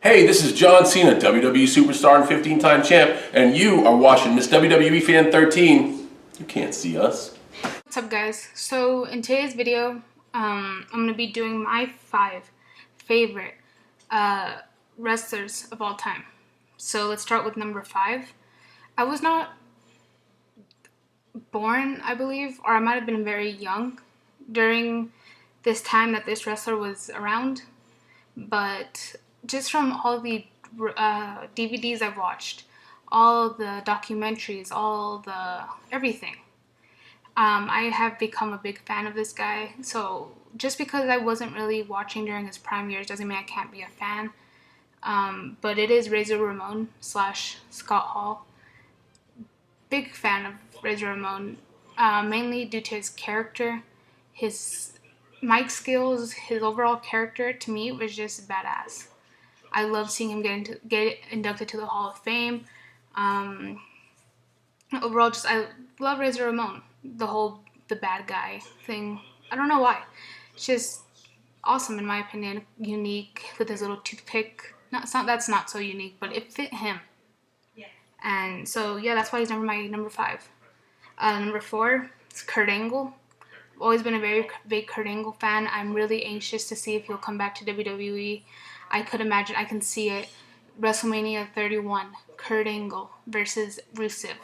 Hey, this is John Cena, WWE Superstar and 15-time champ, and you are watching Miss WWE Fan 13. You can't see us. What's up, guys? So in today's video, I'm gonna be doing my 5 favorite wrestlers of all time. So let's start with number 5. I was not born, I believe, or I might have been very young during this time that this wrestler was around, but just from all the DVDs I've watched, all the documentaries, all the everything. I have become a big fan of this guy. So just because I wasn't really watching during his prime years doesn't mean I can't be a fan. But it is Razor Ramon slash Scott Hall. Big fan of Razor Ramon, mainly due to his character, his mic skills, his overall character. To me, was just badass. I love seeing him get inducted to the Hall of Fame. Overall, just I love Razor Ramon. The bad guy thing. I don't know why. It's just awesome in my opinion. Unique with his little toothpick. That's not so unique, but it fit him. And so yeah, that's why he's my number 5. Number 4 is Kurt Angle. I've always been a very big Kurt Angle fan. I'm really anxious to see if he'll come back to WWE. I can see it. WrestleMania 31, Kurt Angle versus Rusev.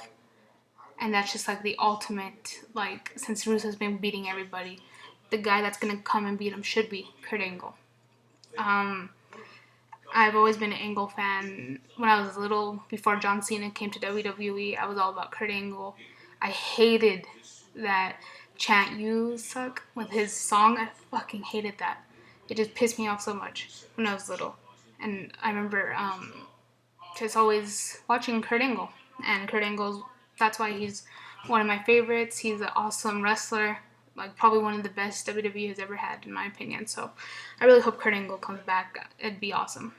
And that's just like the ultimate, like, since Russo's been beating everybody, the guy that's gonna come and beat him should be Kurt Angle. I've always been an Angle fan. When I was little, before John Cena came to WWE, I was all about Kurt Angle. I hated that chant "You suck" with his song. I fucking hated that. It just pissed me off so much when I was little. And I remember just always watching Kurt Angle. And Kurt Angle's, that's why he's one of my favorites. He's an awesome wrestler, like probably one of the best WWE has ever had, in my opinion. So I really hope Kurt Angle comes back. It'd be awesome.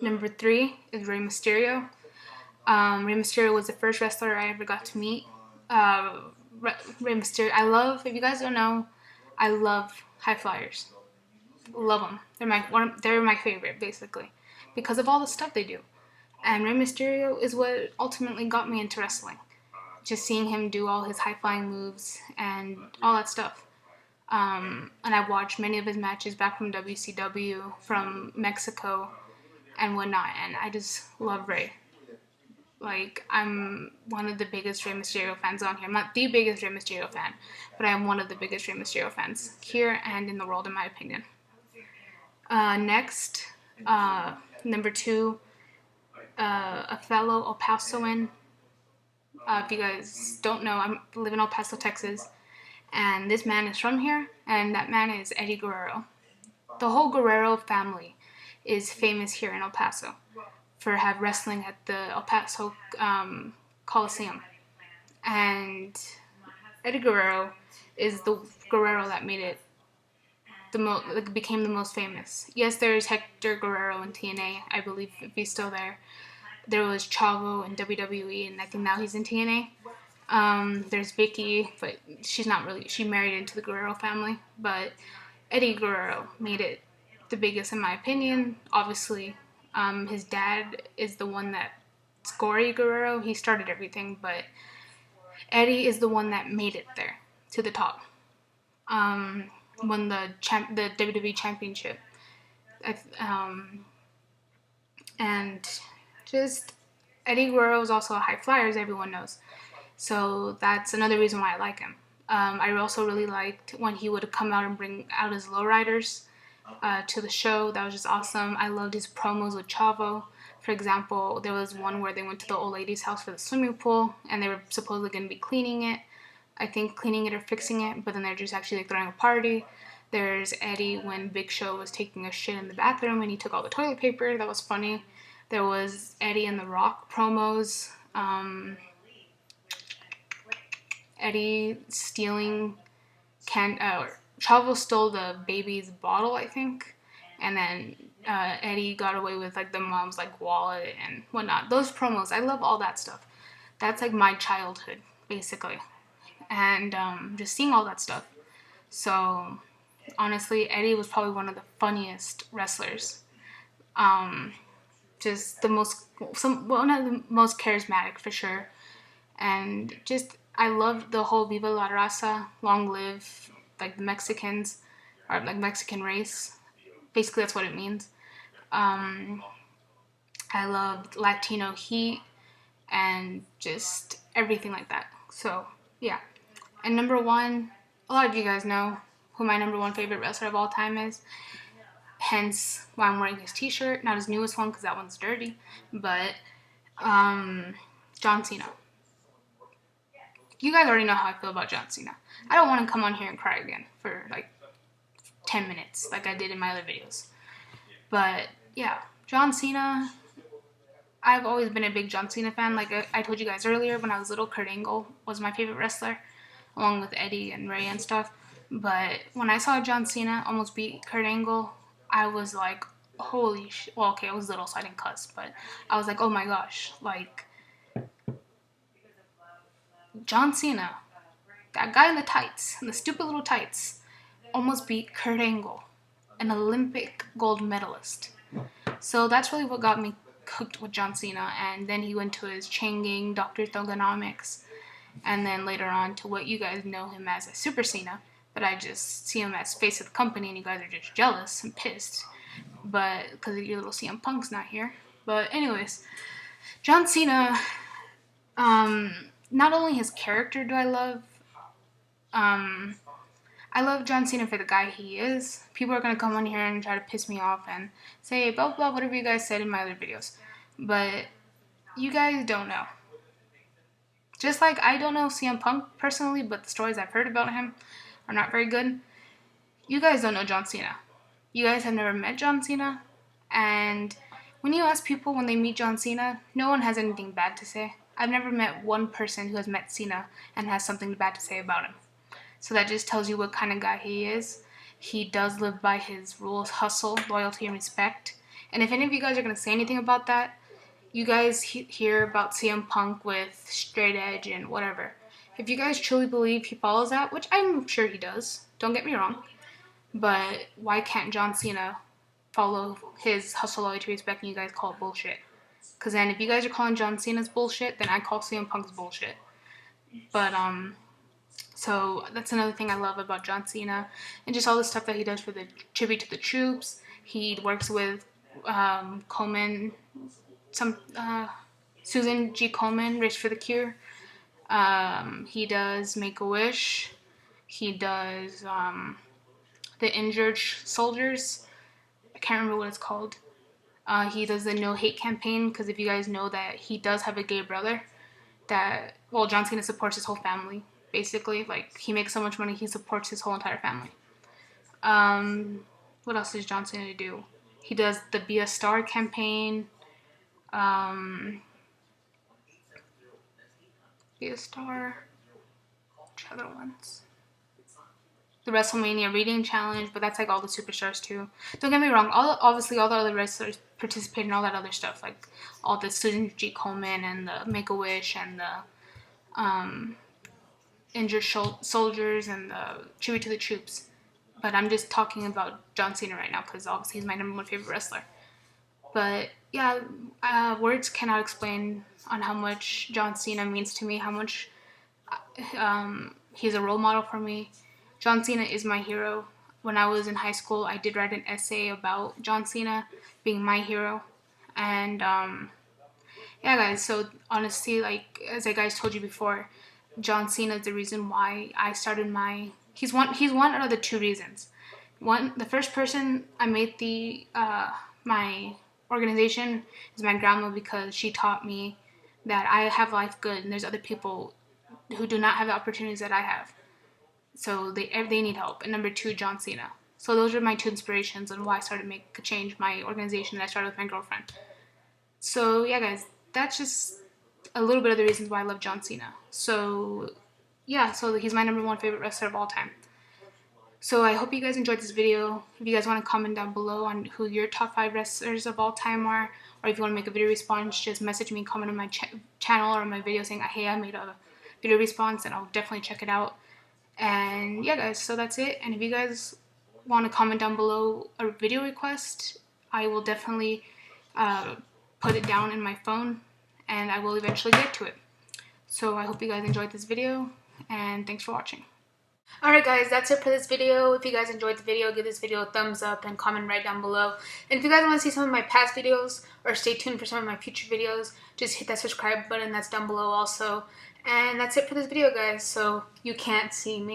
Number 3 is Rey Mysterio. Rey Mysterio was the first wrestler I ever got to meet. Rey Mysterio, if you guys don't know, I love high flyers. Love them. They're my favorite, basically, because of all the stuff they do. And Rey Mysterio is what ultimately got me into wrestling. Just seeing him do all his high flying moves and all that stuff. And I've watched many of his matches back from WCW, from Mexico, and whatnot. And I just love Rey. Like, I'm one of the biggest Rey Mysterio fans on here. I'm not the biggest Rey Mysterio fan, but I'm one of the biggest Rey Mysterio fans here and in the world, in my opinion. Next, number 2, a fellow El Pasoan. If you guys don't know, I live in El Paso, Texas, and this man is from here, and that man is Eddie Guerrero. The whole Guerrero family is famous here in El Paso for wrestling at the El Paso Coliseum. And Eddie Guerrero is the Guerrero that made it became the most famous. Yes, there's Hector Guerrero in TNA, I believe, if he's still there. There was Chavo in WWE, and I think now he's in TNA. There's Vicky, but she's not really. She married into the Guerrero family. But Eddie Guerrero made it the biggest, in my opinion. Obviously, his dad is the one that's Gory Guerrero. He started everything, but Eddie is the one that made it there to the top. Won the WWE Championship. And just Eddie Guerrero is also a high flyer, as everyone knows. So that's another reason why I like him. I also really liked when he would come out and bring out his lowriders to the show. That was just awesome. I loved his promos with Chavo. For example, there was one where they went to the old lady's house for the swimming pool, and they were supposedly going to be cleaning it. I think cleaning it or fixing it, but then they're just actually throwing a party. There's Eddie when Big Show was taking a shit in the bathroom and he took all the toilet paper. That was funny. There was Eddie and The Rock promos. Eddie stealing Chavo stole the baby's bottle, I think, and then Eddie got away with like the mom's like wallet and whatnot. Those promos, I love all that stuff. That's like my childhood, basically, and just seeing all that stuff. So honestly, Eddie was probably one of the funniest wrestlers Just one of the most charismatic for sure. And just I love the whole Viva la Raza, long live like the Mexicans, or like Mexican race. Basically, that's what it means. I loved Latino heat and just everything like that. So yeah. And number one, a lot of you guys know who my number one favorite wrestler of all time is. Hence why I'm wearing his T-shirt. Not his newest one because that one's dirty, but John Cena. You guys already know how I feel about John Cena. I don't want to come on here and cry again for like 10 minutes like I did in my other videos. But yeah, John Cena. I've always been a big John Cena fan. Like I told you guys earlier, when I was little, Kurt Angle was my favorite wrestler, along with Eddie and Ray and stuff. But when I saw John Cena almost beat Kurt Angle, I was like, holy shit. Well, okay, I was little, so I didn't cuss, but I was like, oh my gosh. Like, John Cena, that guy in the tights, in the stupid little tights, almost beat Kurt Angle, an Olympic gold medalist. So that's really what got me hooked with John Cena. And then he went to his Chain Gang, Dr. Thuganomics, and then later on to what you guys know him as Super Cena. But I just see him as face of the company, and you guys are just jealous and pissed. But because your little CM Punk's not here. But anyways, John Cena. Not only his character do I love. I love John Cena for the guy he is. People are gonna come on here and try to piss me off and say blah blah whatever you guys said in my other videos, but you guys don't know. Just like I don't know CM Punk personally, but the stories I've heard about him are not very good. You guys don't know John Cena. You guys have never met John Cena, and when you ask people when they meet John Cena, no one has anything bad to say. I've never met one person who has met Cena and has something bad to say about him. So that just tells you what kind of guy he is. He does live by his rules: hustle, loyalty, and respect. And if any of you guys are going to say anything about that, you guys hear about CM Punk with straight edge and whatever. If you guys truly believe he follows that, which I'm sure he does, don't get me wrong, but why can't John Cena follow his hustle, loyalty, respect, and you guys call it bullshit? Because then if you guys are calling John Cena's bullshit, then I call CM Punk's bullshit. But, so that's another thing I love about John Cena, and just all the stuff that he does for the tribute to the troops. He works with Coleman, Susan G. Komen, Race for the Cure. He does Make-A-Wish. He does the injured soldiers. I can't remember what it's called. He does the No Hate campaign, because if you guys know that he does have a gay brother, that, well, John Cena supports his whole family, basically. Like, he makes so much money, he supports his whole entire family. What else does John Cena do? He does the Be a Star campaign. Be a Star. Which other ones? The WrestleMania Reading Challenge, but that's like all the superstars too. Don't get me wrong, obviously all the other wrestlers participate in all that other stuff, like all the Susan G. Komen and the Make-A-Wish and the injured soldiers and the tribute to the troops. But I'm just talking about John Cena right now because obviously he's my number one favorite wrestler. But yeah, words cannot explain on how much John Cena means to me, how much he's a role model for me. John Cena is my hero. When I was in high school, I did write an essay about John Cena being my hero. And yeah, guys, so honestly, like, as I guys told you before, John Cena is the reason why I started my... He's one of the two reasons. The first person I made my organization is my grandma, because she taught me that I have life good and there's other people who do not have the opportunities that I have. So they need help. And number two, John Cena. So those are my two inspirations on why I started to change my organization that I started with my girlfriend. So yeah, guys, that's just a little bit of the reasons why I love John Cena. So yeah, so he's my number one favorite wrestler of all time. So I hope you guys enjoyed this video. If you guys want to comment down below on who your top 5 wrestlers of all time are, or if you want to make a video response, just message me, comment on my channel or my video saying, hey, I made a video response, and I'll definitely check it out. And yeah, guys, so that's it. And if you guys want to comment down below a video request, I will definitely put it down in my phone, and I will eventually get to it. So I hope you guys enjoyed this video, and thanks for watching. Alright guys, that's it for this video. If you guys enjoyed the video, give this video a thumbs up and comment right down below. And if you guys want to see some of my past videos, or stay tuned for some of my future videos, just hit that subscribe button that's down below also. And that's it for this video, guys. So you can't see me.